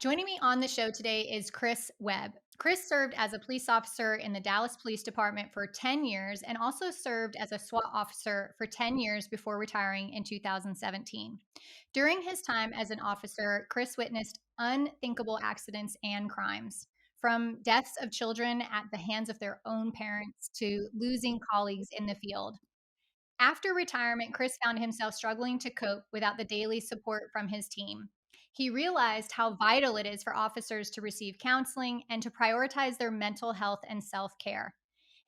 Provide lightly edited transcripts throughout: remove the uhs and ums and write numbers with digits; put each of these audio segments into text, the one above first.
Joining me on the show today is Chris Webb. Chris served as a police officer in the Dallas Police Department for 10 years and also served as a SWAT officer for 10 years before retiring in 2017. During his time as an officer, Chris witnessed unthinkable accidents and crimes, from deaths of children at the hands of their own parents to losing colleagues in the field. After retirement, Chris found himself struggling to cope without the daily support from his team. He realized how vital it is for officers to receive counseling and to prioritize their mental health and self care.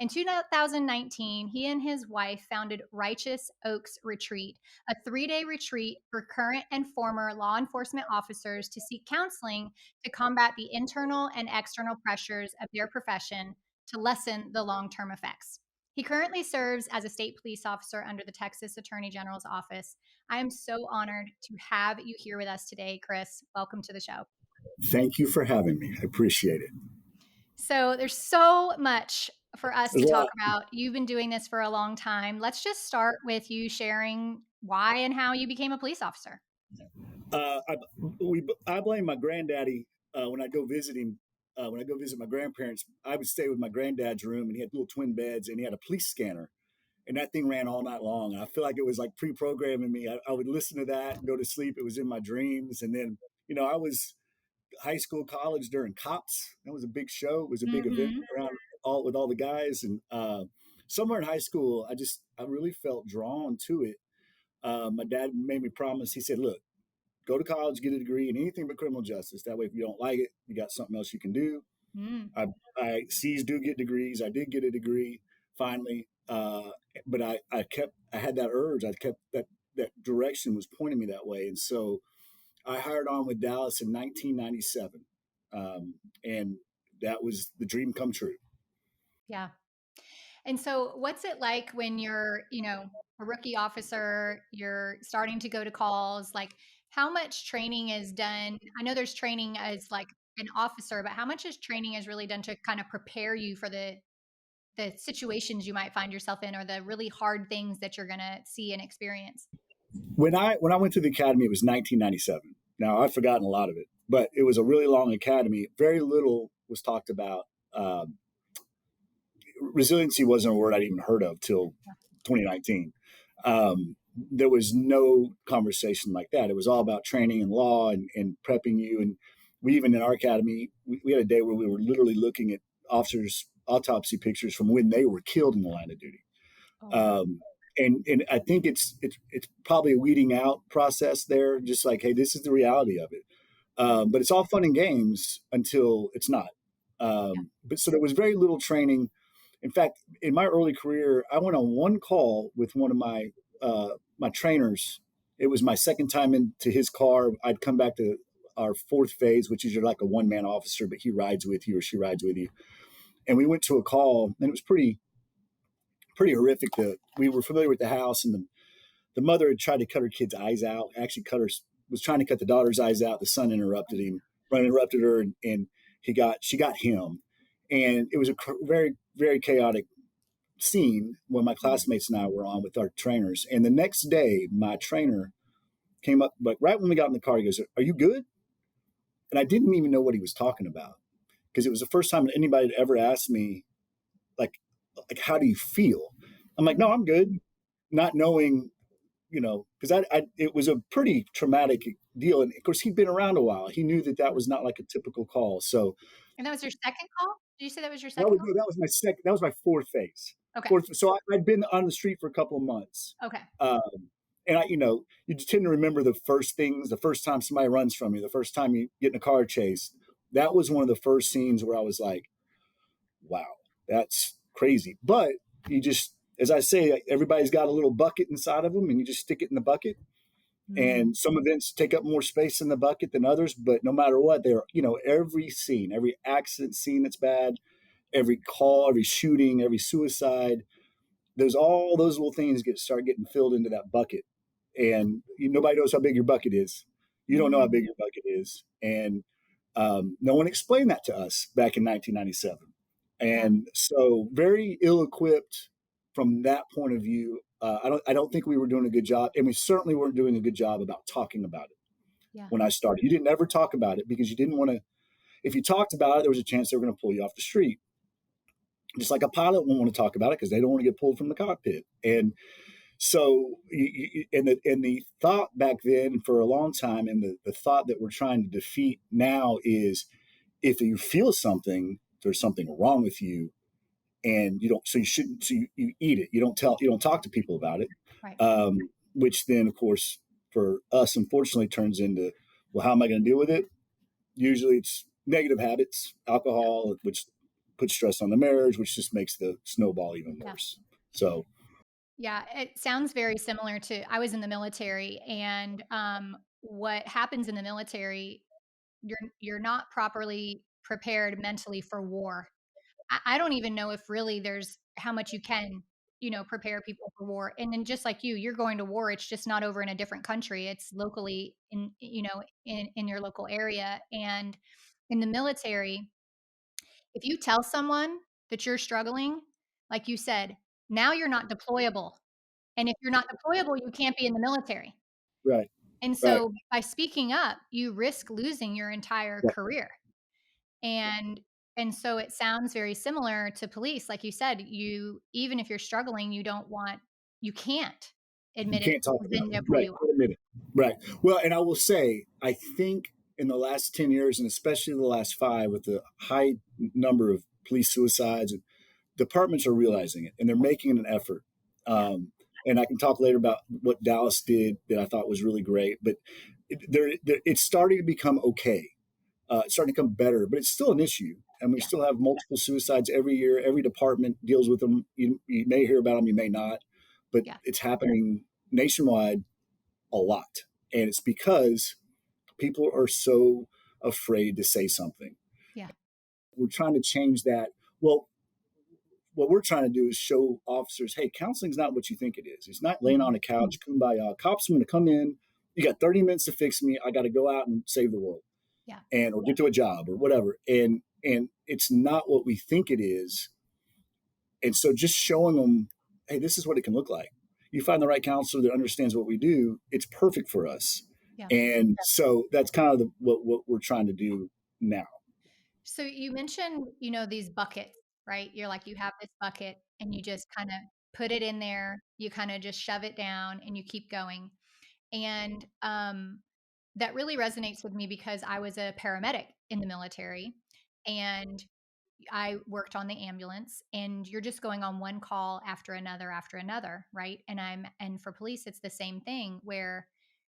In 2019, he and his wife founded Righteous Oaks Retreat, a 3-day retreat for current and former law enforcement officers to seek counseling to combat the internal and external pressures of their profession to lessen the long term effects. He currently serves as a state police officer under the Texas Attorney General's office. I am so honored to have you here with us today, Chris. Welcome to the show. Thank you for having me. I appreciate it. So, there's so much for us There's to a talk lot. about. You've been doing this for a long time. Let's just start with you sharing why and how you became a police officer. I blame my granddaddy when I go visit him. When I go visit my grandparents, I would stay with my granddad's room, and he had little twin beds, and he had a police scanner, and that thing ran all night long. And I feel like it was like pre-programming me. I would listen to that and go to sleep. It was in my dreams, and then I was high school, college during Cops. That was a big show. It was a big event Mm-hmm. around all with all the guys, and somewhere in high school, I really felt drawn to it. My dad made me promise. He said, "Look, go to college, get a degree in anything but criminal justice. That way, if you don't like it, you got something else you can do." Mm. I C's do get degrees. I did get a degree finally, but I had that urge. I kept that direction was pointing me that way, and so I hired on with Dallas in 1997, and that was the dream come true. Yeah. And so, what's it like when you're a rookie officer, you're starting to go to calls? Like, how much training is done? I know there's training as like an officer, but how much is training is really done to kind of prepare you for the situations you might find yourself in or the really hard things that you're going to see and experience? When I went to the academy, it was 1997. Now I've forgotten a lot of it, but it was a really long academy. Very little was talked about. Resiliency wasn't a word I'd even heard of till 2019. There was no conversation like that. It was all about training and law and prepping you. And we even in our academy, we had a day where we were literally looking at officers' autopsy pictures from when they were killed in the line of duty. Oh, wow. Um, and I think it's probably a weeding out process there, just like, hey, this is the reality of it. But it's all fun and games until it's not. But so there was very little training. In fact, in my early career, I went on one call with one of my trainers. It was my second time into his car. I'd come back to our fourth phase, which is you're like a one man officer, but he rides with you or she rides with you. And we went to a call, and it was pretty horrific. We were familiar with the house, and the mother had tried to cut her kid's eyes out. Actually, was trying to cut the daughter's eyes out. The son interrupted her, and she got him, and it was a very very chaotic scene when my Mm. classmates and I were on with our trainers. And the next day, my trainer came up, but right when we got in the car, he goes, "Are you good?" And I didn't even know what he was talking about because it was the first time anybody had ever asked me, like, how do you feel? I'm like, "No, Mhm. I'm good," not knowing, because it was a pretty traumatic deal. And of course, he'd been around a while. He knew that that was not like a typical call. So And that was your second call? Did you say that was your that second was call? no, that was my second. That was my fourth phase. Okay. Fourth. So I'd been on the street for a couple of months, Okay. and you tend to remember the first things, the first time somebody runs from you, the first time you get in a car chase. That was one of the first scenes where I was like, "Wow, that's crazy." But you just, as I say, everybody's got a little bucket inside of them, and you just stick it in the bucket. Mm. And some events take up more space in the bucket than others, but no matter what, every scene, every accident scene that's bad, every call, every shooting, every suicide, there's all those little things start getting filled into that bucket. And nobody knows how big your bucket is. You don't know how Mm. big your bucket is. And no one explained that to us back in 1997. Yeah. And so very ill equipped from that point of view. I don't think we were doing a good job, and we certainly weren't doing a good job about talking about it. Yeah. when I started. You didn't ever talk about it because you didn't want to. If you talked about it, there was a chance they were going to pull you off the street. Just like a pilot won't want to talk about it because they don't want to get pulled from the cockpit. And so, and the thought back then for a long time, and the thought that we're trying to defeat now is, if you feel something, there's something wrong with you, and you don't. So you shouldn't. So you eat it. You don't tell. You don't talk to people about it. Right. Um, which then, of course, for us, unfortunately, turns into, well, how am I going to deal with it? Usually, it's negative habits, alcohol, which puts stress on the marriage, which just makes the snowball even Yeah. worse. So, Yeah, it sounds very similar to I was in the military, and what happens in the military, you're not properly prepared mentally for war. I don't even know if really there's how much you can, prepare people for war. And then just like you're going to war. It's just not over in a different country. It's locally in your local area. And in the military, if you tell someone that you're struggling, like you said, now you're not deployable. And if you're not deployable, you can't be in the military. right, And right, so by speaking up, you risk losing your entire right. career. And and so it sounds very similar to police. Like you said, even if you're struggling, you can't You admit it can't talk because about then it. they'll pull Right. you off. Can't admit it. Right. Well, and I will say, I think in the last 10 years, and especially the last 5, with the high number of police suicides, departments are realizing it and they're making an effort. Yeah, And I can talk later about what Dallas did that I thought was really great, but it's starting to become okay. It's starting to become better, but it's still an issue. And we yeah, still have multiple suicides every year. Every department deals with them. You may hear about them, you may not, but yeah, it's happening nationwide a lot. And it's because people are so afraid to say something. yeah. We're trying to change that. Well, what we're trying to do is show officers, hey, counseling's not what you think it is. It's not laying Mhm. on a couch, kumbaya. Cops are going to come in. You got 30 minutes to fix me. I got to go out and save the world, Yeah, and or get to a job or whatever. And it's not what we think it is. And so just showing them, hey, this is what it can look like. You find the right counselor that understands what we do, it's perfect for us. yeah. And so that's kind of what we're trying to do now. So you mentioned, these buckets, right? You're like, you have this bucket and you just kind of put it in there, you kind of just shove it down and you keep going. And that really resonates with me because I was a paramedic in the military and I worked on the ambulance, and you're just going on one call after another, right? And for police it's the same thing where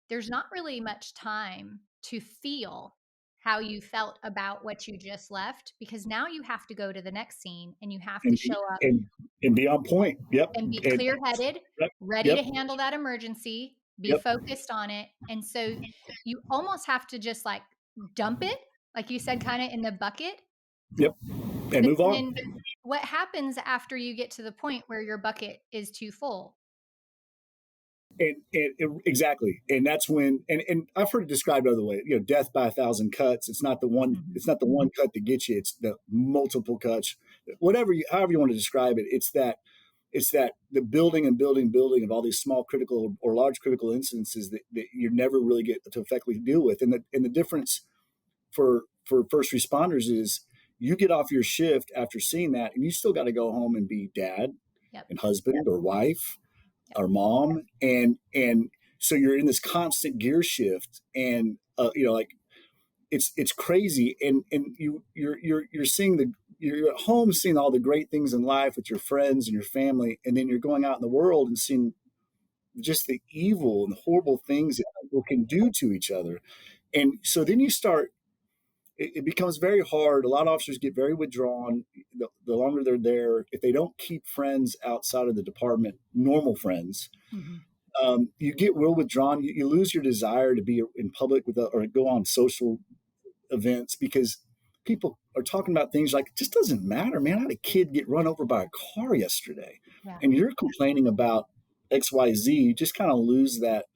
there's not really much time to feel how you felt about what you just left because now you have to go to the next scene and you have to And show up and and be on point. Yep. and be And clear-headed, yep. ready Yep. to handle that emergency, be Yep. focused on it. And so you almost have to just like dump it, like you said, kind of in the bucket. Yep. And But move on. then what happens after you get to the point where your bucket is too full? Exactly. And that's when, and I've heard it described other way, death by 1,000 cuts. It's not the one, Mhm. it's not the one cut that gets you. It's the multiple cuts, however you want to describe it. It's that the building and building of all these small critical or large critical incidences that you never really get to effectively deal with. And the difference for first responders is, you get off your shift after seeing that and you still got to go home and be dad Yep. and husband or wife Yep. or mom, and so you're in this constant gear shift. And like, it's crazy. And you're seeing you're at home seeing all the great things in life with your friends and your family, and then you're going out in the world and seeing just the evil and the horrible things that people can do to each other. And so then it becomes very hard. A lot of officers get very withdrawn the longer they're there. If they don't keep friends outside of the department, normal friends, Mhm. you get real withdrawn. You lose your desire to be in public or go on social events, because people are talking about things like, it just doesn't matter, man. I had a kid get run over by a car yesterday, Yeah. and you're complaining about XYZ. You just kind of lose that.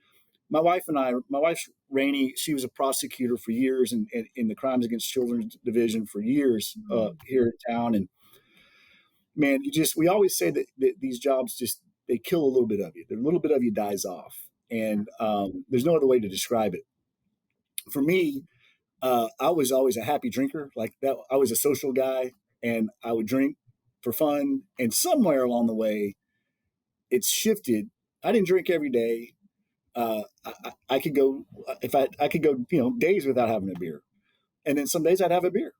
My wife's Rainey. She was a prosecutor for years in the crimes against children division for years Mhm. here in town. And man, we always say that these jobs just, they kill a little bit of you. A little bit of you dies off, Yeah. and there's no other way to describe it. For me, I was always a happy drinker. Like that, I was a social guy, and I would drink for fun. And somewhere along the way, it's shifted. I didn't drink every day. I could go if I could go days without having a beer, and then some days I'd have a beer.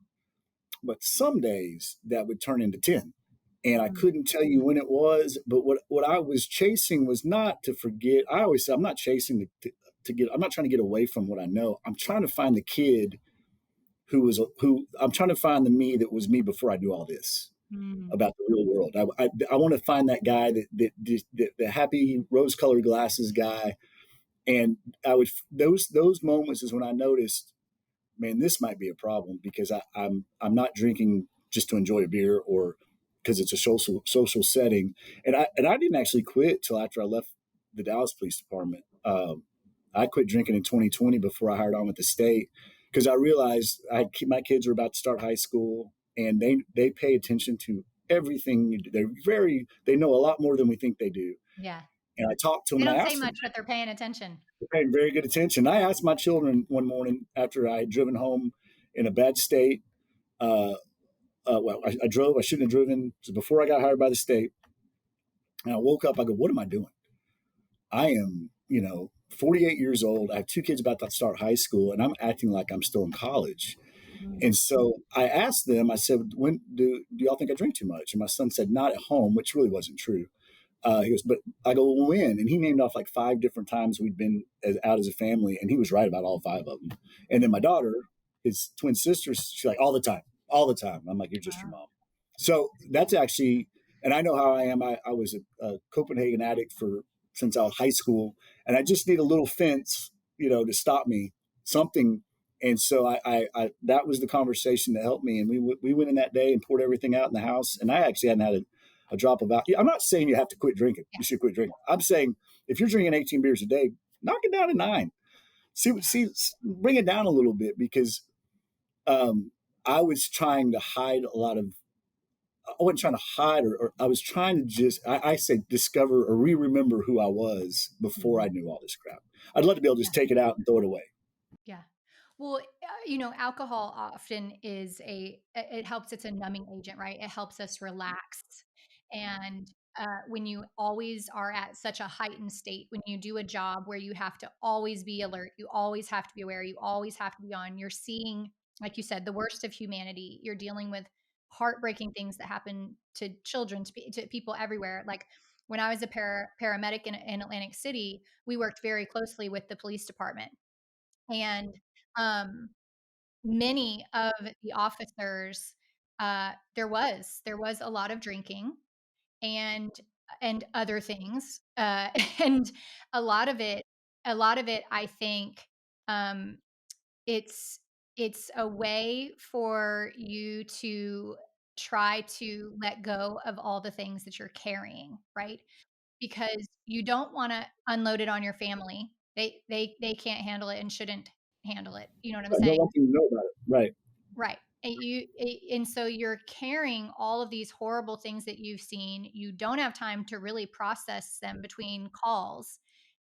But some days that would turn into 10. And I Mm. couldn't tell you when it was, but what I was chasing was not to forget. I always say I'm not chasing to get. I'm not trying to get away from what I know. I'm trying to find the kid who I'm trying to find the me that was me before I knew all this Mm. about the real world. I want to find that guy that the happy rose colored glasses guy. And I would those moments is when I noticed, man, this might be a problem because I'm not drinking just to enjoy a beer or because it's a social setting. And I didn't actually quit till after I left the Dallas Police Department. I quit drinking in 2020 before I hired on with the state because I realized my kids were about to start high school and they pay attention to everything you do. They know a lot more than we think they do. Yeah. And I talked to them They and I don't say asked them, much, but they're paying attention. paying very good attention. I asked my children one morning after I had driven home in a bad state. Uh, well, I drove. I shouldn't have driven. So before I got hired by the state, and I woke up. I go, "What am I doing? I am, 48 years old. I have two kids about to start high school, and I'm acting like I'm still in college." Mm. And so I asked them. I said, "When do y'all think I drink too much?" And my son said, "Not at home," which really wasn't true. He goes, but I go, well, when? And he named off like five different times we'd been out as a family, and he was right about all five of them. And then my daughter, his twin sister, she's like, all the time, all the time. I'm like, you're just your Wow. mom. So that's actually, and I know how I am. I was a Copenhagen addict since I was high school, and I just need a little fence, to stop me, something. And so I that was the conversation that helped me. And we went in that day and poured everything out in the house. And I actually hadn't had a drop of alcohol. I'm not saying you have to quit drinking. Yeah. You should quit drinking. I'm saying if you're drinking 18 beers a day, knock it down to 9. Yeah. Bring it down a little bit because I was trying to hide a lot of. I wasn't trying to hide, or I was trying to just, I say, discover or remember who I was before I Mhm. knew all this crap. I'd love to be able to Yeah. just take it out and throw it away. Yeah. Well, alcohol often is it helps. It's a numbing agent, right? It helps us relax. And when you always are at such a heightened state, when you do a job where you have to always be alert, you always have to be aware, you always have to be on, you're seeing, like you said, the worst of humanity. You're dealing with heartbreaking things that happen to children, to people everywhere. Like when I was a paramedic in Atlantic City, we worked very closely with the police department. And um, many of the officers, there was a lot of drinking and other things, and a lot of it, I think, um, it's it's a way for you to try to let go of all the things that you're carrying, right? Because you don't wanna unload it on your family. They can't handle it and shouldn't handle it. You know what I'm I don't saying? want them to know about it. Right. Right. And so you're carrying all of these horrible things that you've seen. You don't have time to really process them between calls.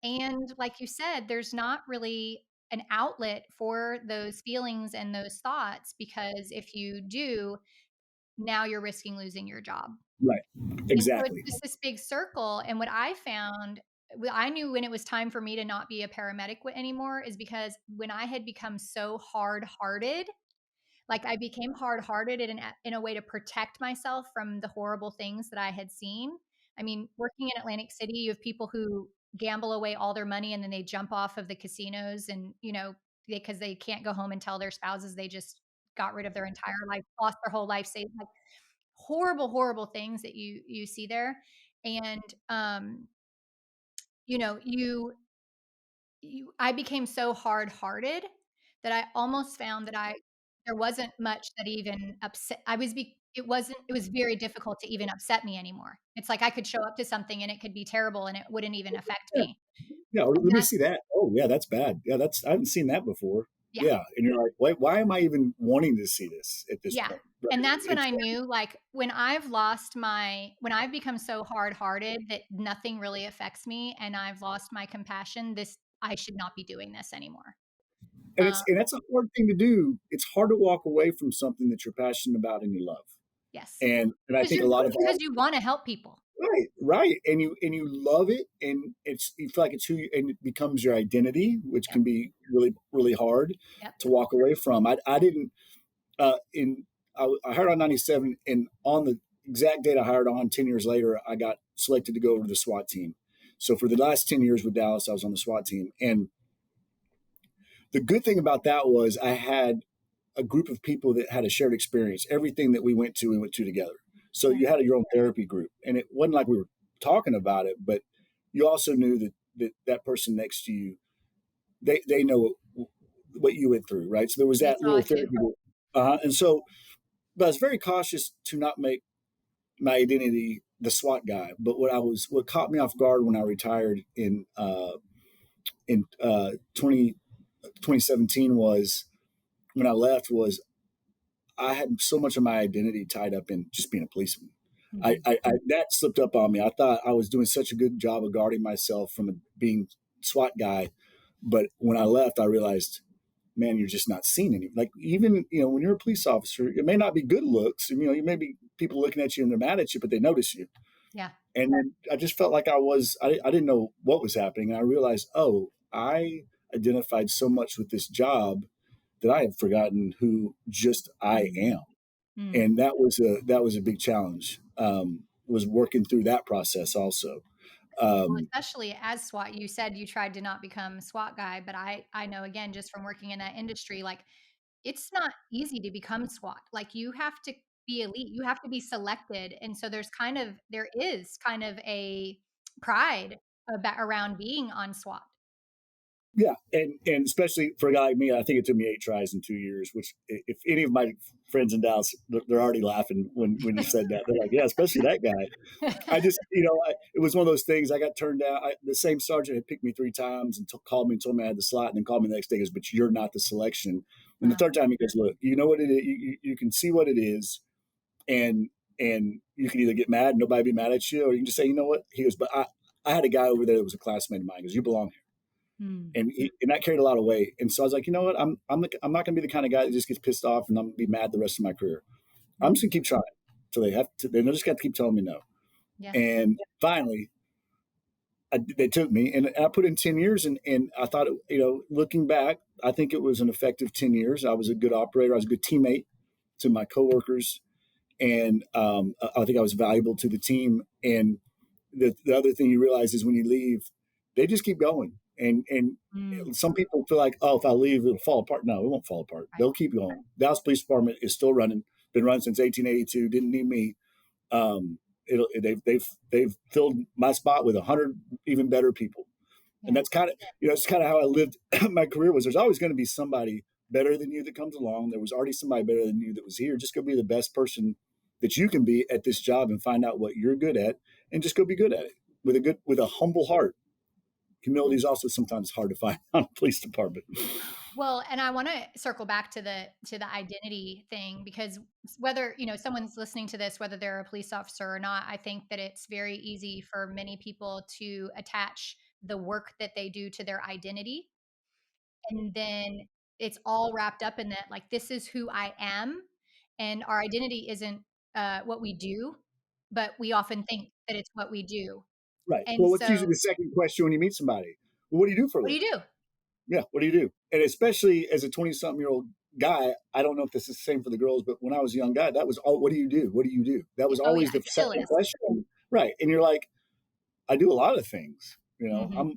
And like you said, there's not really an outlet for those feelings and those thoughts because if you do, now you're risking losing your job. Right. And so it's Exactly. just this big circle, and what I found, I knew when it was time for me to not be a paramedic anymore is because when I had become so hard-hearted, like I became hard-hearted in a way to protect myself from the horrible things that I had seen. I mean, working in Atlantic City, you have people who gamble away all their money and then they jump off of the casinos and, because they can't go home and tell their spouses they just got rid of their entire life, lost their whole life savings, like horrible, horrible things that you see there. And you know, I became so hard-hearted that I almost found that I there wasn't much that even upset I was be it was very difficult to even upset me anymore. It's like I could show up to something and it could be terrible and it wouldn't even affect Yeah. me. Yeah. And Let me that's see that. Oh, yeah. That's bad. Yeah. I haven't seen that before. yeah. Yeah. And you're like, why am I even wanting to see this at this Yeah. point? Right. And that's when It's I knew, like, when I've become so hard-hearted that nothing really affects me and I've lost my compassion, I should not be doing this anymore. And Um, that's a hard thing to do. It's hard to walk away from something that you're passionate about and you love. yes, And I because think you a do lot it of because you wanna help people. right, right, and you love it, and you feel like it's who you, and it becomes your identity, which Yep, can be really hard yep. to walk away from. I didn't in I hired on 97, and on the exact date I hired on, 10 years later, I got selected to go over to the SWAT team. So for the last 10 years with Dallas, I was on the SWAT team, and the good thing about that was I had a group of people that had a shared experience. Everything that we went to together. So Yeah, you had your own therapy group, and it wasn't like we were talking about it, but you also knew that person next to you, they know what you went through, right? So there was they that saw little it too. therapy group, and so, but I was very cautious to not make my identity the SWAT guy. But what caught me off guard when I retired in 2017 was when I left was I had so much of my identity tied up in just being a policeman. Mhm. That slipped up on me. I thought I was doing such a good job of guarding myself from being SWAT guy, but when I left, I realized, man, you're just not seen any. Like even when you're a police officer, it may not be good looks. You may be people looking at you and they're mad at you, but they notice you. Yeah. And then I just felt like I didn't know what was happening. And I realized, oh, I identified so much with this job that I had forgotten who just I Mm, am, mm. and that was a big challenge. Was working through that process also. Well, Um, especially as SWAT, you said you tried to not become a SWAT guy, but I know again just from working in that industry, like it's not easy to become SWAT. Like you have to be elite, you have to be selected, and so there is kind of a pride around being on SWAT. yeah, and especially for a guy like me, I think it took me 8 tries in 2 years. Which, if any of my friends in Dallas, they're already laughing when you said that. They're like, yeah, especially that guy. I just, it was one of those things. I got turned down. The same sergeant had picked me 3 times and called me and told me I had the slot, and then called me the next day. He goes, but you're not the selection. And the Wow. third time, he goes, look, you know what it is. You can see what it is, and you can either get mad, and nobody be mad at you, or you can just say, you know what. He goes, but I had a guy over there that was a classmate of mine. He goes, you belong here, Mm, and that carried a lot of weight. And so I was like, you know what, I'm not going to be the kind of guy that just gets pissed off and I'm going to be mad the rest of my career. I'm just mm. going to keep trying until they just got to keep telling me no. Yeah. And finally, they took me, and I put in 10 years, and I thought, looking back, I think it was an effective 10 years. I was a good operator. I was a good teammate to my coworkers, and I think I was valuable to the team. And the other thing you realize is when you leave, they just keep going. And Mm, some people feel like, oh, if I leave, it'll fall apart. No, it won't fall apart. right. They'll keep going. Dallas Police Department is still running. Been running since 1882. Didn't need me. um, they've filled my spot with 100 even better people, and Yeah. that's kind of it's kind of how I lived my career. Was there's always going to be somebody better than you that comes along. There was already somebody better than you that was here. Just go be the best person that you can be at this job and find out what you're good at, and just go be good at it with a humble heart. Humility is also sometimes hard to find on a police department. Well, and I want to circle back to the identity thing because whether, someone's listening to this, whether they're a police officer or not, I think that it's very easy for many people to attach the work that they do to their identity. And then it's all wrapped up in that, like, this is who I am. And our identity isn't what we do, but we often think that it's what we do. Right. And Well, what's usually so, the second question when you meet somebody? Well, what do you do for a what do living? you do? Yeah, what do you do? And especially as a 20-something-year-old guy, I don't know if this is the same for the girls, but when I was a young guy, that was all, what do you do? What do you do? That was Oh, yeah, always the it still second is. question. Right. And you're like, I do a lot of things, Hmm.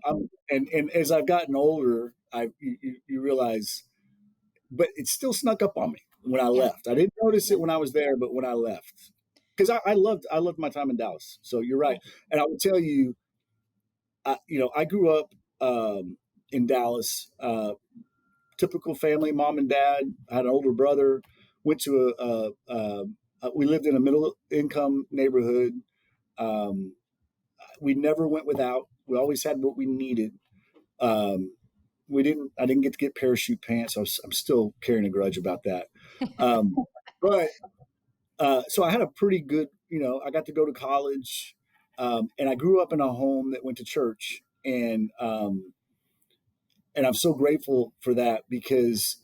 and as I've gotten older, you realize, but it still snuck up on me when I Yeah. left. I didn't notice Yeah. it when I was there, but when I left, because I loved my time in Dallas. So you're right. Yeah. And I will tell you, I grew up in Dallas, typical family, mom and dad. I had an older brother. Went to we lived in a middle income neighborhood. Um, we never went without. We always had what we needed. Um, we didn't. I didn't get to get parachute pants. I'm still carrying a grudge about that. Um, but so I had a pretty good. I got to go to college, and I grew up in a home that went to church, and and I'm so grateful for that because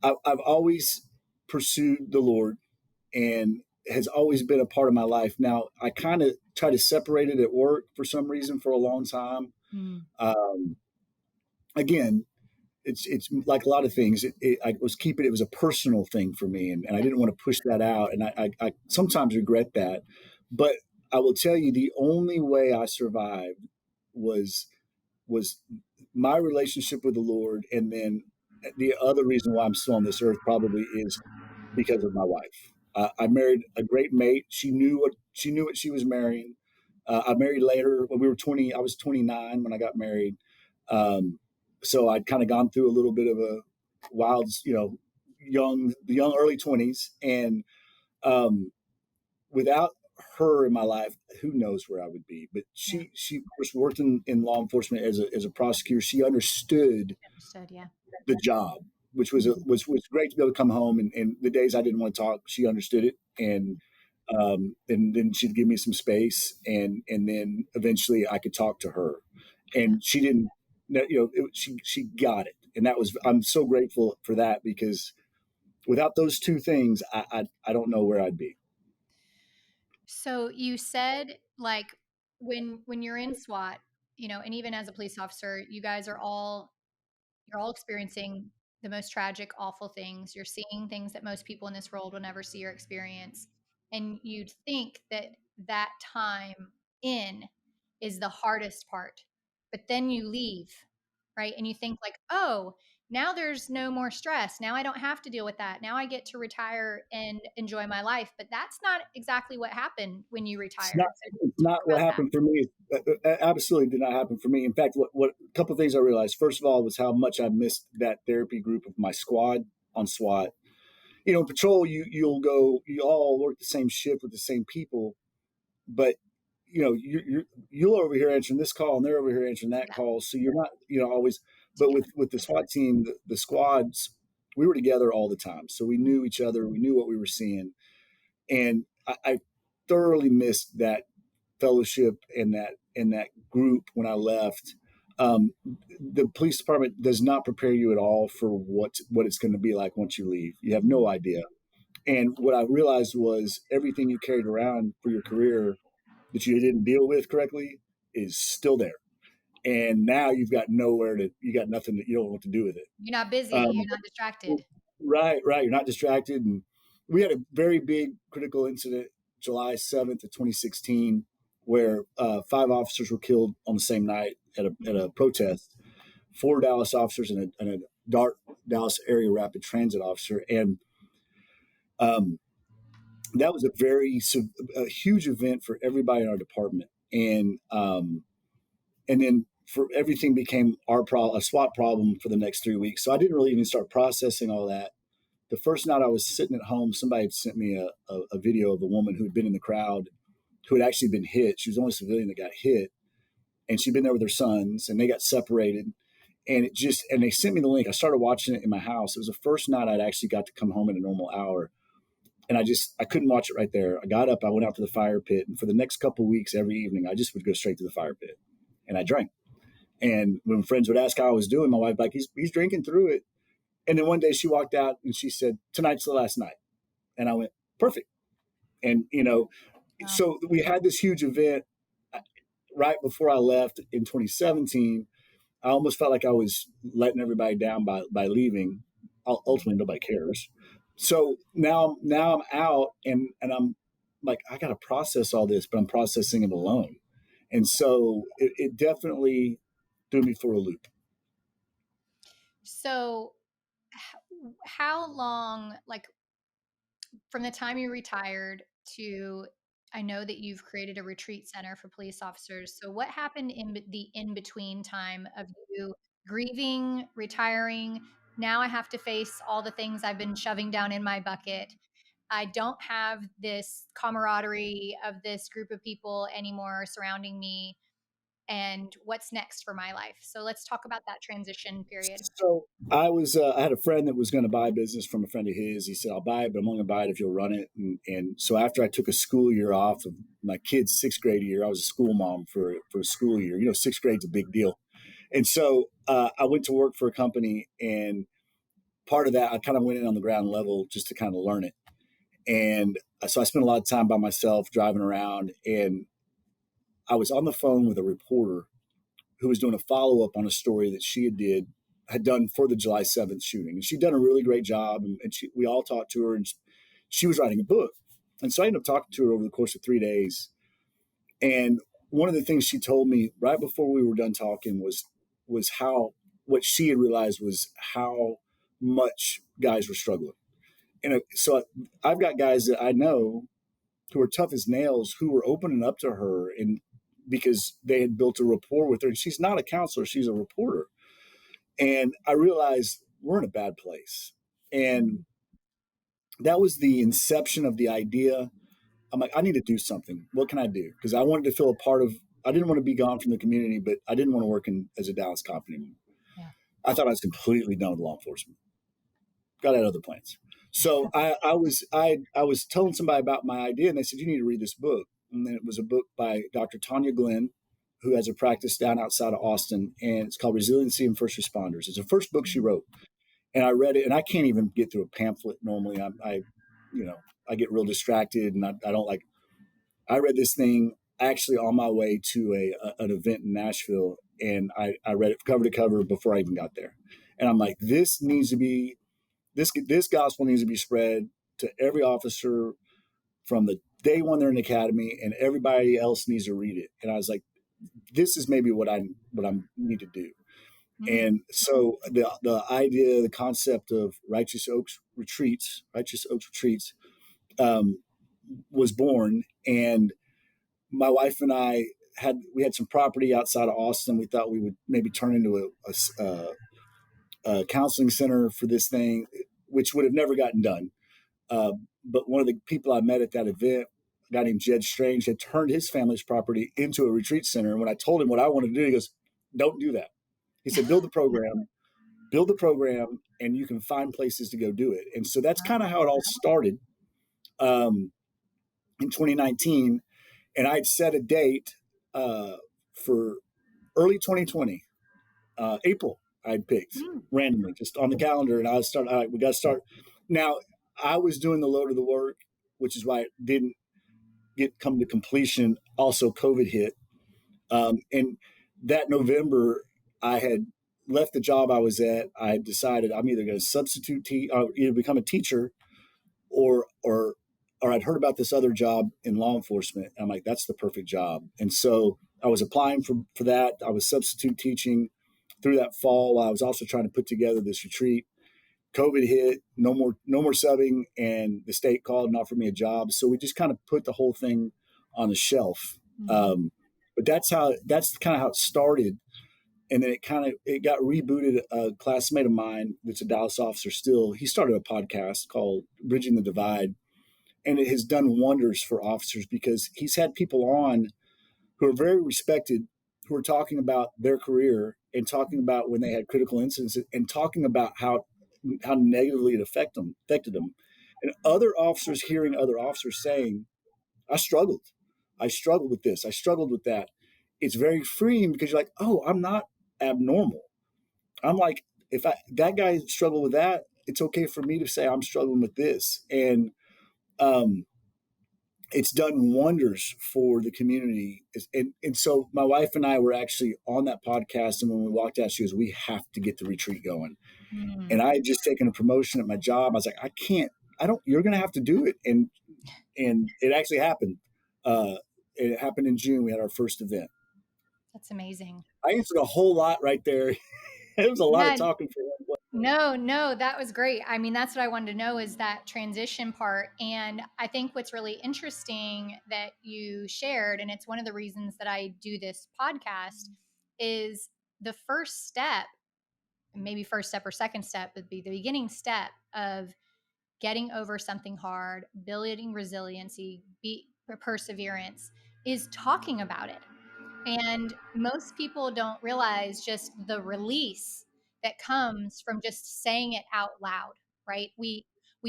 I've always pursued the Lord and has always been a part of my life. Now, I kind of try to separate it at work for some reason for a long time. Mm. Um, Again, it's like a lot of things. I was keeping it was a personal thing for me, and I didn't Yes. want to push that out. And I sometimes regret that, but I will tell you the only way I survived was was my relationship with the Lord, and then the other reason why I'm still on this earth probably is because of my wife. I married a great mate. She knew what she was marrying. I married later when we were 20. I was 29 when I got married. Um, so I'd kind of gone through a little bit of a wild, the young early 20s, and um, without her in my life, who knows where I would be. But Yeah. she of course worked in law enforcement as a prosecutor. She understood Understood. Yeah. the job, which was Mhm. was great to be able to come home, and the days I didn't want to talk, she understood it, and then she'd give me some space, and then eventually I could talk to her, Yeah. and she didn't, she got it, and that was I'm so grateful for that because without those two things, I don't know where I'd be. So you said like when you're in SWAT, and even as a police officer, you guys are all you're all experiencing the most tragic, awful things. You're seeing things that most people in this world will never see or experience. And you'd think that that time in is the hardest part. But then you leave, right? And you think like, "Oh, now there's no more stress. Now I don't have to deal with that. Now I get to retire and enjoy my life." But that's not exactly what happened when you It's retired. not So it's talk not what about that. happened for me. Absolutely did not happen for me. In fact, what a couple of things I realized. First of all, was how much I missed that therapy group of my squad on SWAT. In patrol, you all work the same shift with the same people, but you're over here answering this call and they're over here answering that Yeah. call, so you're not always. But Together. with the SWAT team, the squads, we were together all the time, so we knew each other, we knew what we were seeing, and I thoroughly missed that fellowship and that group when I left. The police department does not prepare you at all for what it's going to be like once you leave. You have no Mhm. idea. And what I realized was everything you carried around for your career that you didn't deal with correctly is still there. And now you got nothing that you don't know what to do with it. You're not busy, Um, you're not distracted. right, right. You're not distracted. And we had a very big critical incident July 7th of 2016 where 5 officers were killed on the same night at a Mhm. protest. 4 Dallas officers and a Dart Dallas area rapid transit officer. And um, that was a huge event for everybody in our department. And then for everything became a SWAT problem for the next 3 weeks. So I didn't really even start processing all that. The first night I was sitting at home, somebody had sent me a video of a woman who had been in the crowd who had actually been hit. She was the only civilian that got hit, and she'd been there with her sons, and they got separated. And they sent me the link. I started watching it in my house. It was the first night I'd actually got to come home in a normal hour, and I couldn't watch it right there. I got up, I went out to the fire pit, and for the next couple of weeks, every evening, I just would go straight to the fire pit, and I drank. And when friends would ask how I was doing, my wife would be like, he's drinking through it. And then one day she walked out and she said, "Tonight's the last night." And I went, "Perfect." And Wow. so we had this huge event right before I left in 2017. I almost felt like I was letting everybody down by leaving. Ultimately, nobody cares. So now I'm out, and I'm like, I got to process all this, but I'm processing it alone. And so it definitely threw me for a loop. So, how long, like from the time you retired to, I know that you've created a retreat center for police officers. So, what happened in the in between time of you grieving, retiring? Now I have to face all the things I've been shoving down in my bucket. I don't have this camaraderie of this group of people anymore surrounding me. And what's next for my life? So, let's talk about that transition period. So I had a friend that was going to buy a business from a friend of his. He said, "I'll buy it, but I'm only going to buy it if you'll run it." And so after I took a school year off of my kid's sixth grade year, I was a school mom for a school year. Sixth grade's a big deal. And so I went to work for a company, and part of that, I kind of went in on the ground level just to kind of learn it. And so I spent a lot of time by myself driving around, and I was on the phone with a reporter who was doing a follow up on a story that had done for the July 7th shooting. And she'd done a really great job. And we all talked to her, and she was writing a book. And so I ended up talking to her over the course of 3 days. And one of the things she told me right before we were done talking was how what she had realized was how much guys were struggling. And so I've got guys that I know who are tough as nails who were opening up to her, and because they had built a rapport with her. And she's not a counselor, she's a reporter. And I realized we're in a bad place. And that was the inception of the idea. I'm like, I need to do something. What can I do? Because I wanted to feel a part of, I didn't want to be gone from the community, but I didn't want to work as a Dallas cop anymore. Yeah. I thought I was completely done with law enforcement. Got out other plans. So I was telling somebody about my idea, and they said, you need to read this book. And then it was a book by Dr. Tanya Glenn, who has a practice down outside of Austin, and it's called Resiliency in First Responders. It's the first book she wrote. And I read it, and I can't even get through a pamphlet normally. I get real distracted, and I don't like. I read this thing actually on my way to an event in Nashville, and I read it cover to cover before I even got there. And I'm like, this gospel needs to be spread to every officer from the day one they're in the academy, and everybody else needs to read it. And I was like, this is maybe what I need to do. And so the idea, the concept of Righteous Oaks retreats, was born. And my wife and I had some property outside of Austin. We thought we would maybe turn into a counseling center for this thing, which would have never gotten done. But one of the people I met at that event, a guy named Jed Strange, had turned his family's property into a retreat center. And when I told him what I wanted to do, he goes, "Don't do that." He said, build the program, and you can find places to go do it." And so that's kind of how it all started in 2019. And I'd set a date for early 2020, April. I'd picked randomly just on the calendar, and I was starting. All right, we got to start now. I was doing the load of the work, which is why it didn't come to completion. Also, COVID hit, and that November, I had left the job I was at. I had decided I'm either going to either become a teacher, or I'd heard about this other job in law enforcement. And I'm like, that's the perfect job. And so I was applying for that. I was substitute teaching through that fall while I was also trying to put together this retreat. COVID hit, no more subbing, and the state called and offered me a job. So we just kind of put the whole thing on the shelf. But that's kind of how it started. And then it got rebooted. A classmate of mine that's a Dallas officer still, he started a podcast called Bridging the Divide. And it has done wonders for officers because he's had people on who are very respected, who are talking about their career and talking about when they had critical incidents and talking about how negatively it affected them. And other officers hearing other officers saying, I struggled with this. I struggled with that. It's very freeing because you're like, oh, I'm not abnormal. I'm like, if that guy struggled with that, it's okay for me to say I'm struggling with this. And it's done wonders for the community. And so my wife and I were actually on that podcast. And when we walked out, she goes, we have to get the retreat going. And I had just taken a promotion at my job. I was like, you're going to have to do it. And it actually happened. It happened in June. We had our first event. That's amazing. I answered a whole lot right there. It was a lot of talking for one. No, that was great. I mean, that's what I wanted to know is that transition part. And I think what's really interesting that you shared, and it's one of the reasons that I do this podcast, is the first step, maybe first step or second step would be the beginning step of getting over something hard, building resiliency, perseverance, is talking about it. And most people don't realize just the release that comes from just saying it out loud, right? We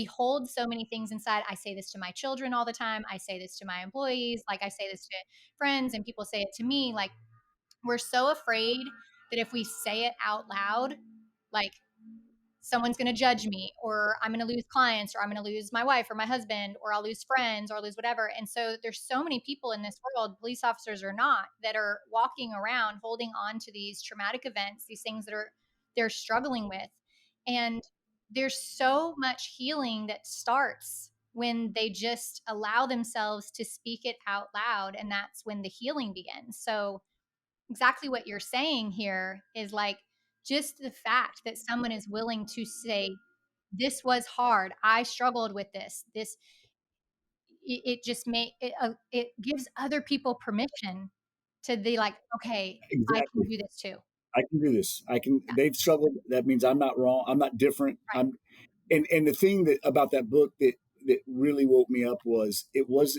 hold so many things inside. I say this to my children all the time. I say this to my employees, like I say this to friends, and people say it to me. Like, we're so afraid that if we say it out loud, like someone's going to judge me, or I'm going to lose clients, or I'm going to lose my wife or my husband, or I'll lose friends, or I'll lose whatever. And so there's so many people in this world, police officers or not, that are walking around holding on to these traumatic events, these things that are they're struggling with. And there's so much healing that starts when they just allow themselves to speak it out loud, and that's when the healing begins. So exactly what you're saying here is like just the fact that someone is willing to say, this was hard, I struggled with this, it just it gives other people permission to be like, okay, I can Exactly. do this too. I can do this. I can. Yeah. They've struggled. That means I'm not wrong. I'm not different. Right. And the thing that about that book that really woke me up was it was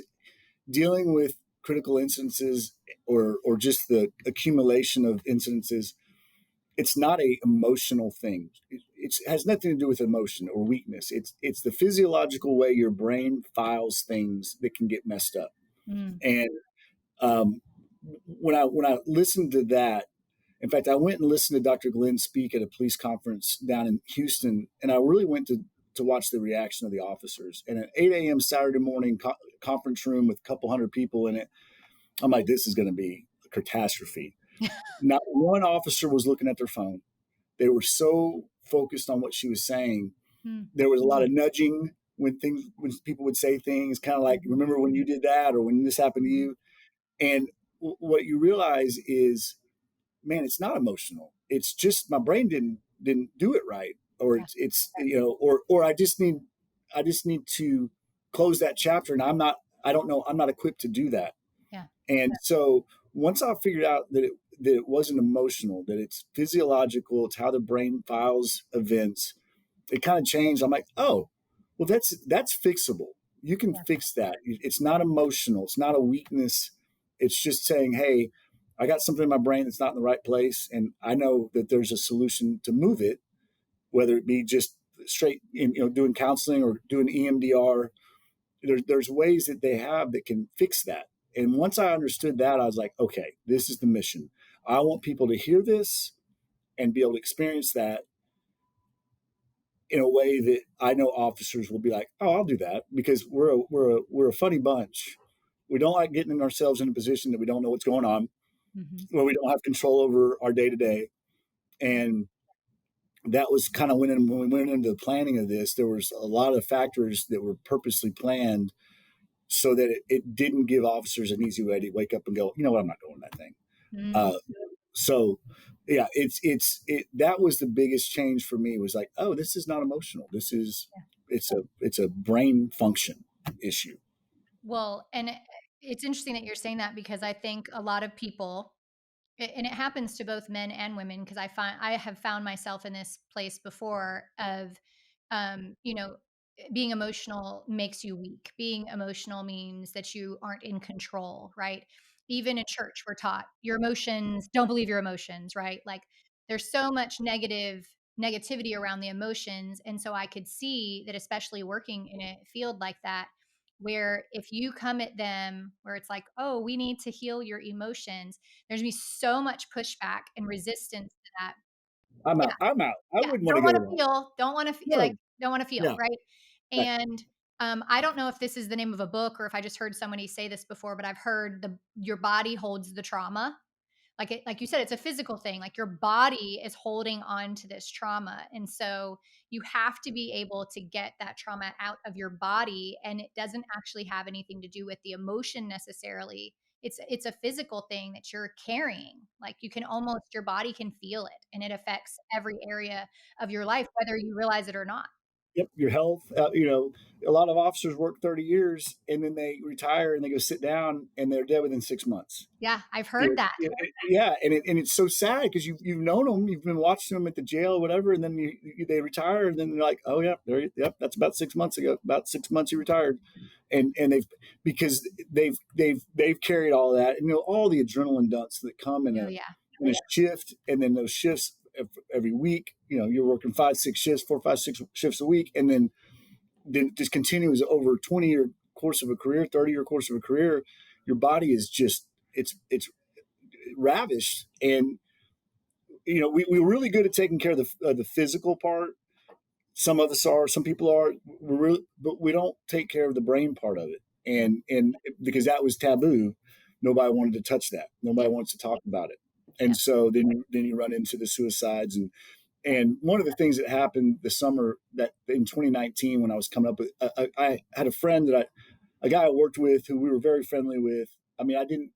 dealing with critical instances or just the accumulation of incidences. It's not a emotional thing. It has nothing to do with emotion or weakness. It's the physiological way your brain files things that can get messed up. Mm. And um, when I listened to that, in fact, I went and listened to Dr. Glenn speak at a police conference down in Houston, and I really went to watch the reaction of the officers. And at 8 a.m. Saturday morning conference room with a couple hundred people in it, I'm like, this is going to be a catastrophe. Not one officer was looking at their phone. They were so focused on what she was saying. Mm. There was a lot of nudging when people would say things, kind of like, remember when you did that or when this happened to you. And what you realize is, man, it's not emotional. It's just my brain didn't do it right, or Yeah. it's or I just need to close that chapter, and I don't know, I'm not equipped to do that. Yeah. And so once I figured out that it wasn't emotional, that it's physiological, it's how the brain files events, it kind of changed. I'm like, oh, well, that's fixable. You can Yeah. fix that. It's not emotional. It's not a weakness. It's just saying, hey, I got something in my brain that's not in the right place, and I know that there's a solution to move it, whether it be just straight in, doing counseling or doing EMDR. There's ways that they have that can fix that. And once I understood that, I was like, okay, this is the mission. I want people to hear this and be able to experience that in a way that I know officers will be like, oh, I'll do that, because we're a funny bunch. We don't like getting ourselves in a position that we don't know what's going on, Mm-hmm. where we don't have control over our day to day. And that was kind of when we went into the planning of this, there was a lot of factors that were purposely planned so that it didn't give officers an easy way to wake up and go, you know what, I'm not doing that thing. Mm. Uh, so yeah, that was the biggest change for me, was like, oh, this is not emotional. This is, it's a brain function issue. Well, and it's interesting that you're saying that, because I think a lot of people, and it happens to both men and women, because I have found myself in this place before of, you know, being emotional makes you weak. Being emotional means that you aren't in control, right? Even in church, we're taught your emotions, don't believe your emotions, right? Like there's so much negativity around the emotions. And so I could see that, especially working in a field like that, where if you come at them where it's like, oh, we need to heal your emotions, there's gonna be so much pushback and resistance to that. I'm Yeah. out. I'm out. I Yeah, wouldn't want to don't go wanna to that. feel, don't wanna like, No. don't wanna feel, Yeah. right? Right. And, I don't know if this is the name of a book or if I just heard somebody say this before, but I've heard your body holds the trauma. Like you said, it's a physical thing, like your body is holding on to this trauma, and so you have to be able to get that trauma out of your body, and it doesn't actually have anything to do with the emotion necessarily. It's a physical thing that you're carrying. Like you can almost, your body can feel it, and it affects every area of your life, whether you realize it or not. Yep. Your health. A lot of officers work 30 years and then they retire and they go sit down and they're dead within 6 months. Yeah, I've heard that. Yeah, and it's so sad because you've known them, you've been watching them at the jail, or whatever, and then they retire, and then they're like, oh yeah, yep, that's about 6 months ago. About 6 months he retired, and they've because they've carried all that, and all the adrenaline dumps that come Oh, yeah. in a shift, and then those shifts every week. You're working 5-6 shifts, 4-5-6 shifts a week, and then just continues over a 20-year course of a career, 30-year course of a career. Your body is just it's ravished, and we were really good at taking care of the physical part. Some of us are, some people are, we're really, but we don't take care of the brain part of it. Yeah. And because that was taboo, nobody wanted to touch that. Nobody Yeah. wants to talk about it. Yeah. And so then you run into the suicides. And one of the things that happened this summer, that in 2019, when I was coming up with, I had a friend a guy I worked with who we were very friendly with. I mean, I didn't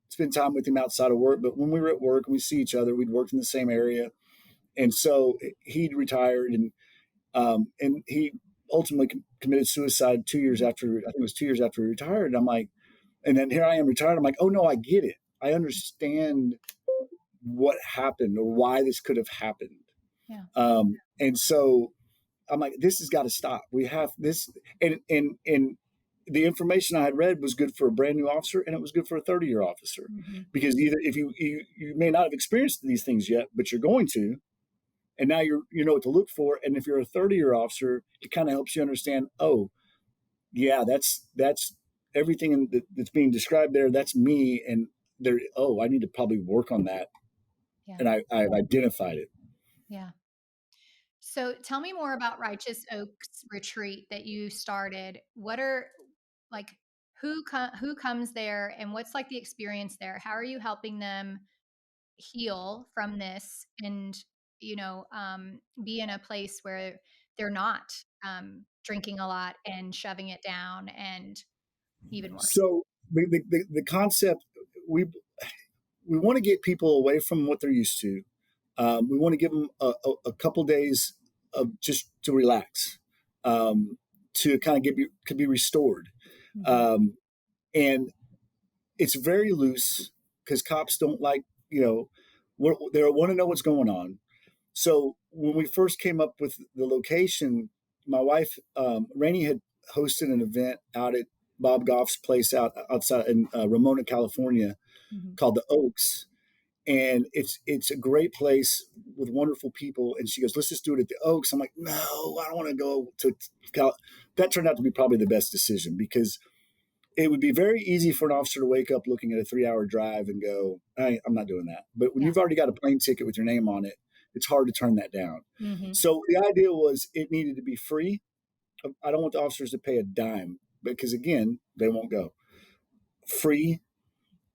spend time with him outside of work, but when we were at work and we see each other, we'd worked in the same area. And so he'd retired, and he ultimately committed suicide 2 years after, I think it was 2 years after he retired. And I'm like, and then here I am retired. I'm like, oh no, I get it. I understand what happened or why this could have happened. Yeah. And so I'm like, this has got to stop. We have this, and the information I had read was good for a brand new officer, and it was good for a 30-year officer, Mm-hmm. because either if you may not have experienced these things yet, but you're going to, and now you know what to look for. And if you're a 30-year officer, it kind of helps you understand, oh yeah, that's everything that's being described there. That's me, and there. Oh, I need to probably work on that, Yeah. and I've identified it. Yeah. So tell me more about Righteous Oaks Retreat that you started. What are like who comes there, and what's like the experience there? How are you helping them heal from this, and be in a place where they're not drinking a lot and shoving it down and even worse? So the concept, we we want to get people away from what they're used to. We want to give them a couple days of just to relax, to kind of to be restored. Mhm. Um, and it's very loose because cops don't like, they want to know what's going on. So when we first came up with the location, my wife, Rainey, had hosted an event out at Bob Goff's place outside in Ramona, California, Mhm. called the Oaks. And it's a great place with wonderful people. And she goes, let's just do it at the Oaks. I'm like, no, I don't want to go to that turned out to be probably the best decision, because it would be very easy for an officer to wake up looking at a 3-hour drive and go, I'm not doing that. But when Yeah. you've already got a plane ticket with your name on it, it's hard to turn that down. Mhm. So the idea was it needed to be free. I don't want the officers to pay a dime, because again, they won't go. Free,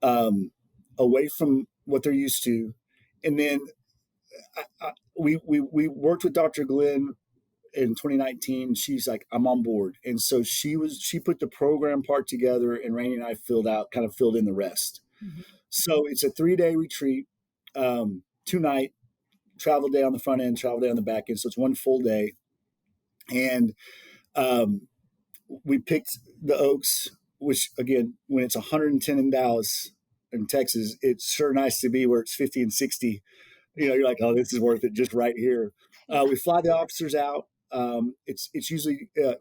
away from what they're used to. And then we worked with Dr. Glenn in 2019. She's like, I'm on board. And so she put the program part together, and Rainey and I kind of filled in the rest. Mhm. So it's a 3-day retreat, 2-night, travel day on the front end, travel day on the back end. So it's one full day. And we picked the Oaks, which again, when it's 110 in Dallas, in Texas, it's sure nice to be where it's 50 and 60. You're like, oh, this is worth it just right here. Yeah. We fly the officers out. It's usually, the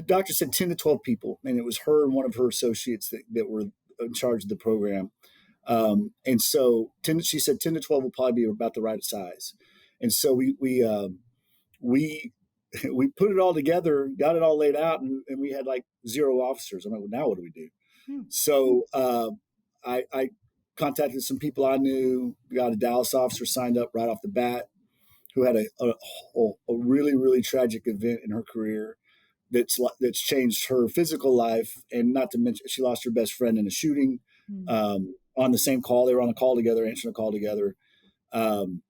doctor said 10 to 12 people, and it was her and one of her associates that were in charge of the program. And so she said 10 to 12 will probably be about the right size. And so we we put it all together, got it all laid out, and we had like 0 officers. I'm like, well, now what do we do? Hmm. So I contacted some people I knew, got a Dallas officer signed up right off the bat, who had a really, really tragic event in her career that's changed her physical life, and not to mention she lost her best friend in a shooting, Hmm. on the same call. They were on a call together, answering a call together. Um,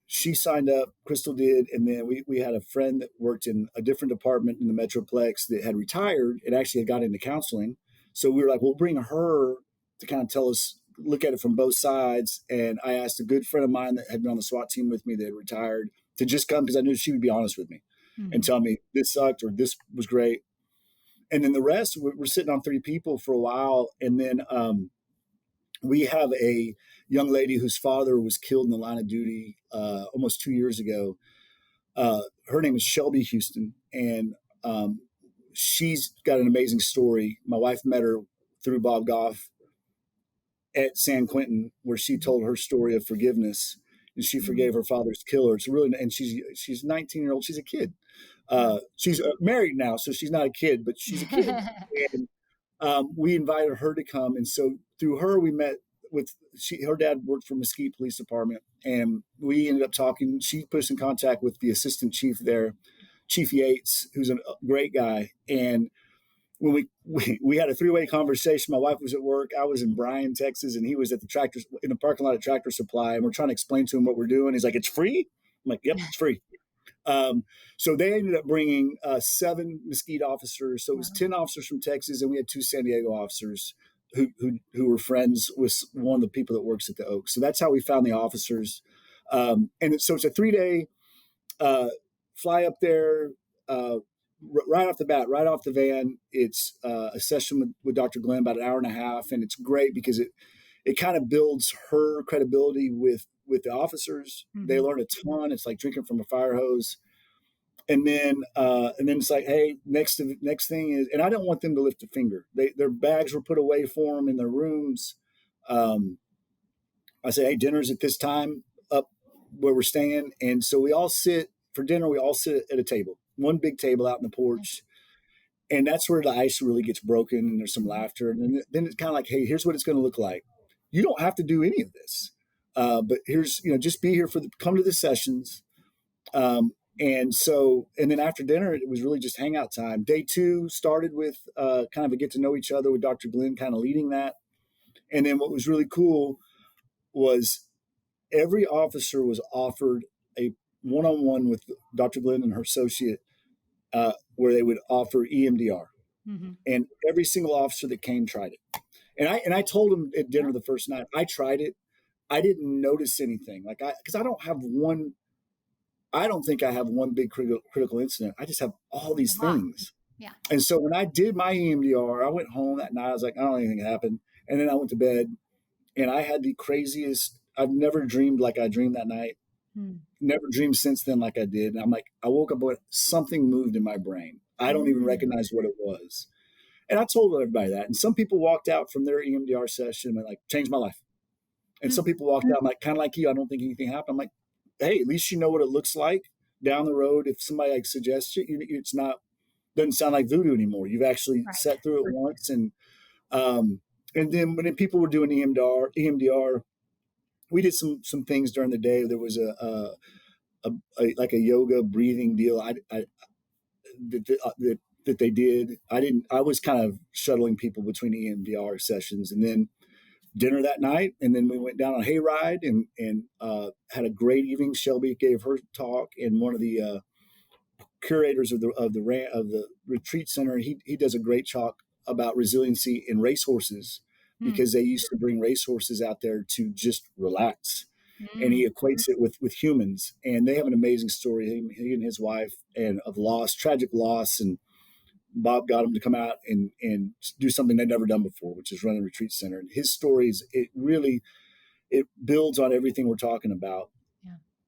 she signed up, Crystal did, and then we had a friend that worked in a different department in the Metroplex that had retired and actually had got into counseling. So we were like, we'll bring her to kind of tell us, look at it from both sides. And I asked a good friend of mine that had been on the SWAT team with me that had retired to just come, because I knew she would be honest with me and Mhm. tell me this sucked or this was great. And then the rest, we're sitting on 3 people for a while. And then we have a young lady whose father was killed in the line of duty almost 2 years ago. Her name is Shelby Houston, and she's got an amazing story. My wife met her through Bob Goff at San Quentin, where she Mhm. told her story of forgiveness, and she Mhm. forgave her father's killer. It's really, and she's 19-year-old. She's a kid. Yeah. She's married now, so she's not a kid, but she's a kid. And we invited her to come, and so through her we met her dad worked for Mesquite Police Department, and we ended up talking. She put us in contact with the assistant chief there, Chief Yates, who's a great guy. And when we had a three-way conversation, my wife was at work, I was in Bryan, Texas, and he was at in the parking lot of Tractor Supply, and we're trying to explain to him what we're doing. He's like, "It's free." I'm like, "Yep, it's free." So they ended up bringing 7 Mesquite officers. So it was 10 officers from Texas, and we had 2 San Diego officers who were friends with one of the people that works at the Oak. So that's how we found the officers. And so it's a 3-day fly up there. Right off the bat, right off the van, it's a session with Dr. Glenn, about an hour and a half, and it's great because it kind of builds her credibility with the officers. Mm-hmm. They learn a ton. It's like drinking from a fire hose. And then it's like, hey, next thing is, and I don't want them to lift a finger. Their bags were put away for them in their rooms. I say, hey, dinner's at this time up where we're staying, and so we all sit for dinner. We all sit at a table, one big table out in the porch, and that's where the ice really gets broken, and there's some laughter, and then it's kind of like, hey, here's what it's going to look like. You don't have to do any of this, but here's, just be here come to the sessions. And then after dinner, it was really just hangout time. Day 2 started with kind of a get to know each other with Dr. Glenn kind of leading that. And then what was really cool was every officer was offered a one-on-one with Dr. Glenn and her associate where they would offer EMDR. Mm-hmm. And every single officer that came tried it. And I told them at dinner the first night, I tried it. I didn't notice anything. Because I don't think I have one big critical incident. I just have all these things. Yeah. And so when I did my EMDR, I went home that night. I was like, I don't know anything happened. And then I went to bed, and I had the craziest. I've never dreamed like I dreamed that night. Never dreamed since then like I did. And I'm like, I woke up with something moved in my brain. I don't even recognize what it was. And I told everybody that. And some people walked out from their EMDR session and like, changed my life. And some people walked out, I'm like, kind of like you, I don't think anything happened. I'm like, hey, at least you know what it looks like down the road. If somebody like suggests it, it's not, doesn't sound like voodoo anymore. You've actually sat through it once. And then when people were doing EMDR, we did some things during the day. There was a like a yoga breathing deal that they did. I was kind of shuttling people between EMDR sessions, and then dinner that night, and then we went down on a hayride and had a great evening. Shelby gave her talk, and one of the curators of the retreat center, he does a great talk about resiliency in racehorses, because they used to bring racehorses out there to just relax. And he equates it with humans, and they have an amazing story. He and his wife, and of tragic loss, and Bob got him to come out and do something they'd never done before, which is run a retreat center. And his stories, it builds on everything we're talking about,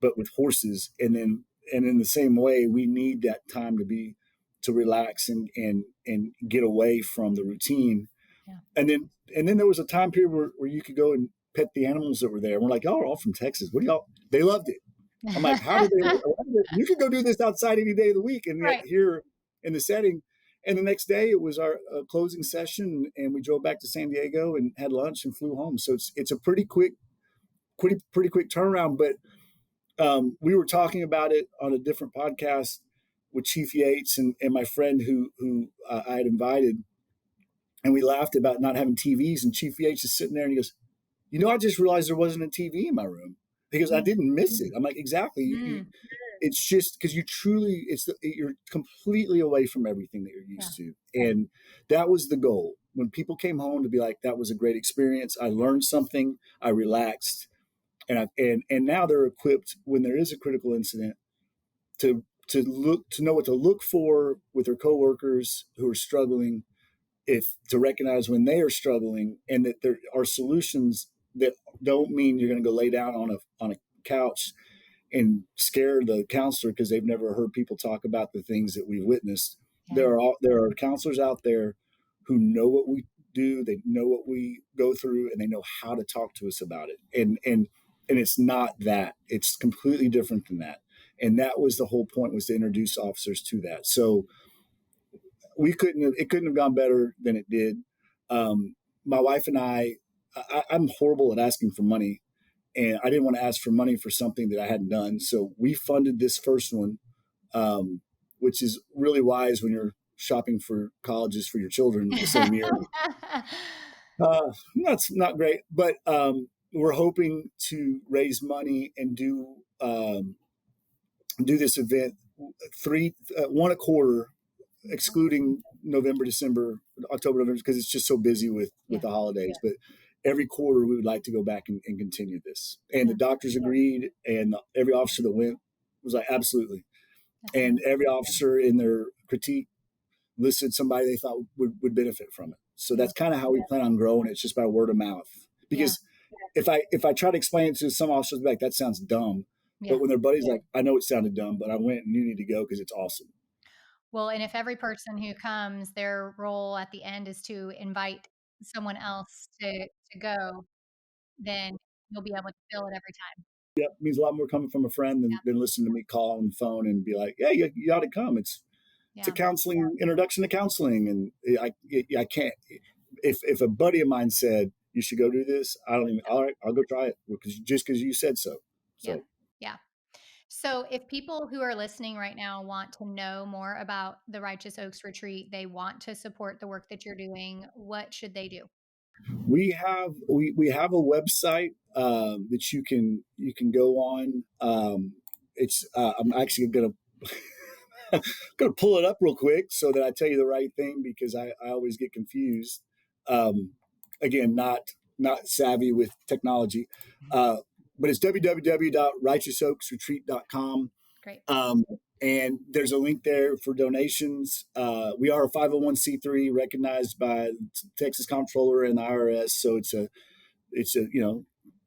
but with horses. And in the same way, we need that time to relax and get away from the routine. Yeah. And then there was a time period where you could go and pet the animals that were there. And we're like, y'all are all from Texas. What do y'all? They loved it. I'm like, how did they? You could go do this outside any day of the week, and yet here in the setting. And the next day it was our closing session, and we drove back to San Diego and had lunch and flew home. So it's a pretty quick turnaround. But we were talking about it on a different podcast with Chief Yates and my friend who I had invited, and we laughed about not having TVs. And Chief Yates is sitting there, and he goes, I just realized there wasn't a TV in my room because I didn't miss it. I'm like, exactly. It's just because you're completely away from everything that you're used to. And that was the goal. When people came home to be like, that was a great experience. I learned something. I relaxed. And now they're equipped when there is a critical incident to know what to look for with their coworkers who are struggling, to recognize when they are struggling, and that there are solutions that don't mean you're going to go lay down on a couch and scare the counselor because they've never heard people talk about the things that we've witnessed. Yeah. There are counselors out there who know what we do, they know what we go through, and they know how to talk to us about it. And it's not that. It's completely different than that. And that was the whole point, was to introduce officers to that. So it couldn't have gone better than it did. My wife and I I'm horrible at asking for money, and I didn't want to ask for money for something that I hadn't done. So we funded this first one, um, which is really wise when you're shopping for colleges for your children the same year. That's not great, but we're hoping to raise money and do this event one a quarter, excluding November, December, October, November, because it's just so busy with Yeah. the holidays. But every quarter, we would like to go back and continue this. And Yeah. the doctors agreed, and every officer that went was like, absolutely. That's And amazing. every officer in their critique listed somebody they thought would benefit from it. So Yeah. that's kind of how we plan on growing. It's just by word of mouth. Yeah. Because if I try to explain it to some officers, like that sounds dumb. But Yeah. when their buddy's like, I know it sounded dumb, but I went and you need to go because it's awesome. Well, and if every person who comes, their role at the end is to invite someone else to go, then you'll be able to fill it every time. Yep, means a lot more coming from a friend than listening to me call on the phone and be like, "Yeah, you ought to come." It's a Yeah. counseling introduction to counseling, and I can't. If a buddy of mine said you should go do this, I don't even. All right, I'll go try it because you said so. Yeah. So Yeah. So if people who are listening right now want to know more about the Righteous Oaks Retreat, they want to support the work that you're doing, what should they do? we have a website that you can go on. It's I'm actually gonna pull it up real quick so that I tell you the right thing because I always get confused. Um, Again, not savvy with technology, uh, but it's www.righteousoaksretreat.com. Great. Um, and there's a link there for donations. We are a 501c3 recognized by Texas Comptroller and the IRS, so it's a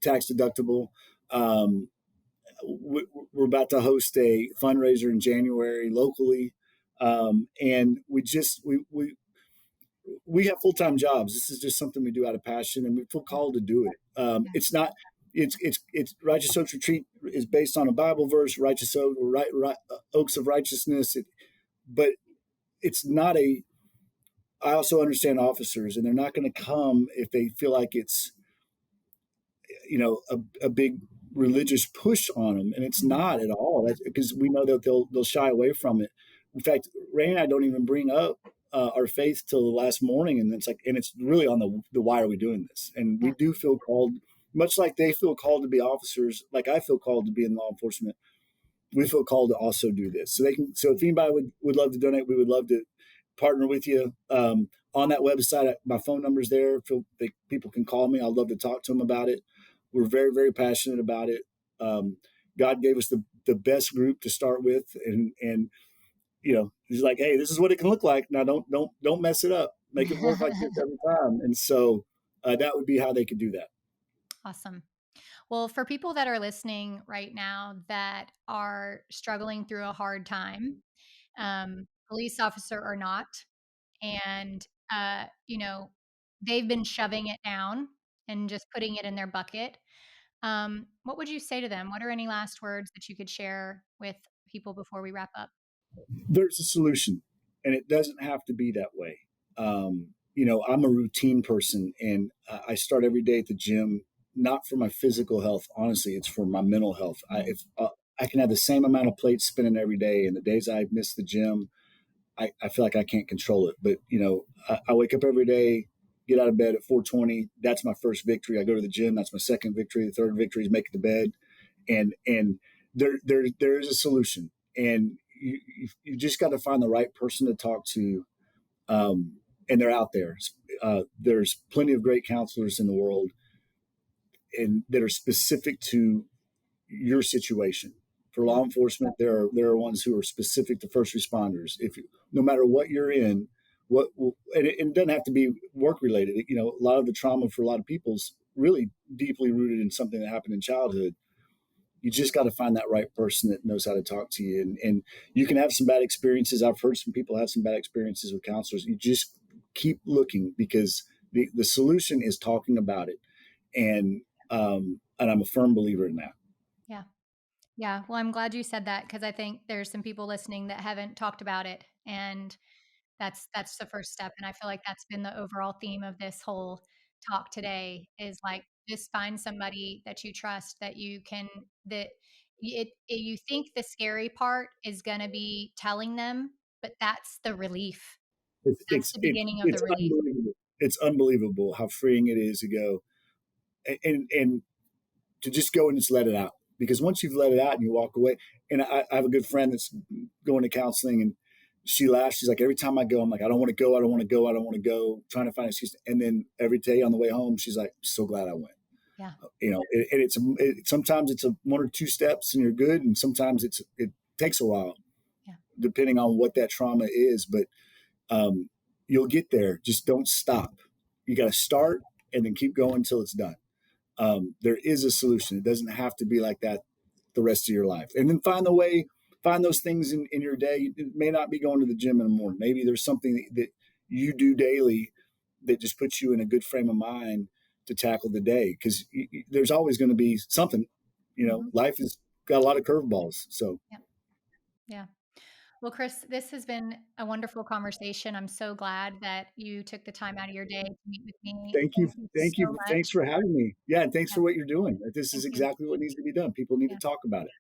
tax deductible. Um, we're about to host a fundraiser in January locally, and we have full time jobs. This is just something we do out of passion, and we feel Yeah. called to do it. Yeah. It's not. It's Righteous Oaks Retreat is based on a Bible verse, Righteous Oak, Oaks of Righteousness. But it's not a. I also understand officers, and they're not going to come if they feel like it's a big religious push on them, and it's Mhm. not at all. That's because we know that they'll shy away from it. In fact, Ray and I don't even bring up our faith till the last morning, and it's really on the why are we doing this? And we Yeah. do feel called, much like they feel called to be officers, like I feel called to be in law enforcement. We feel called to also do this. So they can. So if anybody would love to donate, we would love to partner with you. On that website, my phone number's there. People can call me. I'd love to talk to them about it. We're very, very passionate about it. God gave us the best group to start with, and he's like, hey, this is what it can look like. Now, don't mess it up. Make it work like this every time. And so that would be how they could do that. Awesome. Well, for people that are listening right now that are struggling through a hard time, police officer or not, and they've been shoving it down and just putting it in their bucket. What would you say to them? What are any last words that you could share with people before we wrap up? There's a solution, and it doesn't have to be that way. I'm a routine person, and I start every day at the gym, not for my physical health. Honestly, it's for my mental health. Mm. If I can have the same amount of plates spinning every day, and the days I miss the gym, I feel like I can't control it. But I wake up every day, get out of bed at 4:20. That's my first victory. I go to the gym. That's my second victory. The third victory is making the bed, and there is a solution, and you just got to find the right person to talk to, and they're out there. There's plenty of great counselors in the world, and that are specific to your situation. For Yeah. law enforcement, there are ones who are specific to first responders. No matter what you're in, and it doesn't have to be work related. A lot of the trauma for a lot of people's really deeply rooted in something that happened in childhood. You just got to find that right person that knows how to talk to you, and you can have some bad experiences. I've heard some people have some bad experiences with counselors. You just keep looking because the solution is talking about it, and I'm a firm believer in that. Yeah. Yeah. Well, I'm glad you said that because I think there's some people listening that haven't talked about it. And that's the first step. And I feel like that's been the overall theme of this whole talk today is like, just find somebody that you trust, that you can, that you think the scary part is going to be telling them, but that's the relief. It's That's it's the it's beginning of the it's relief. unbelievable. It's unbelievable how freeing it is to go and to just go and just let it out. Because once you've let it out and you walk away, and I have a good friend that's going to counseling, and she laughs. She's like, every time I go, I'm like, I don't want to go, I don't want to go, I don't want to go, trying to find an excuse. And then every day on the way home, she's like, so glad I went. Yeah. And sometimes it's a one or two steps and you're good, and sometimes it takes a while, Yeah. depending on what that trauma is. But um, you'll get there. Just don't stop. You got to start and then keep going until it's done. There is a solution. It doesn't have to be like that the rest of your life. And then find the way, find those things in your day. It may not be going to the gym in the morning. Maybe there's something that you do daily that just puts you in a good frame of mind to tackle the day. Because there's always going to be something. Hmm. Life has got a lot of curveballs. So Yeah. Yeah. Well, Chris, this has been a wonderful conversation. I'm so glad that you took the time out of your day to meet with me. thank you, Thank you thank so you, thanks much. for having me. Yeah, and thanks Yeah. for what you're doing. This is Thank you. exactly what needs to be done. People need to Yeah. talk about it.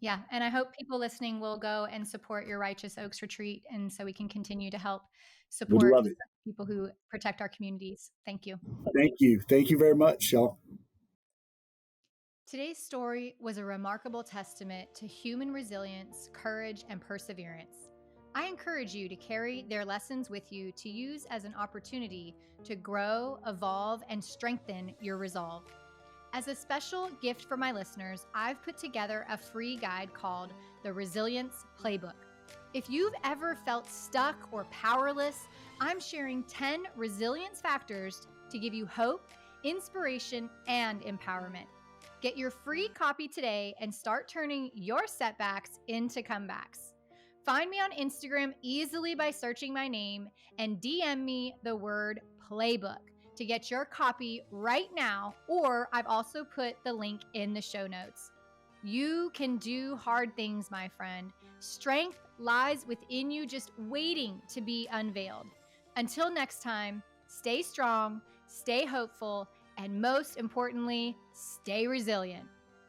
Yeah. And I hope people listening will go and support your Righteous Oaks retreat. And so we can continue to help Would support love it. people who protect our communities. Thank you. Thank you very much, y'all. Today's story was a remarkable testament to human resilience, courage, and perseverance. I encourage you to carry their lessons with you to use as an opportunity to grow, evolve, and strengthen your resolve. As a special gift for my listeners, I've put together a free guide called the Resilience Playbook. If you've ever felt stuck or powerless, I'm sharing 10 resilience factors to give you hope, inspiration, and empowerment. Get your free copy today and start turning your setbacks into comebacks. Find me on Instagram easily by searching my name and DM me the word playbook to get your copy right now, or I've also put the link in the show notes. You can do hard things, my friend. Strength lies within you, just waiting to be unveiled. Until next time, stay strong, stay hopeful, and most importantly, stay resilient.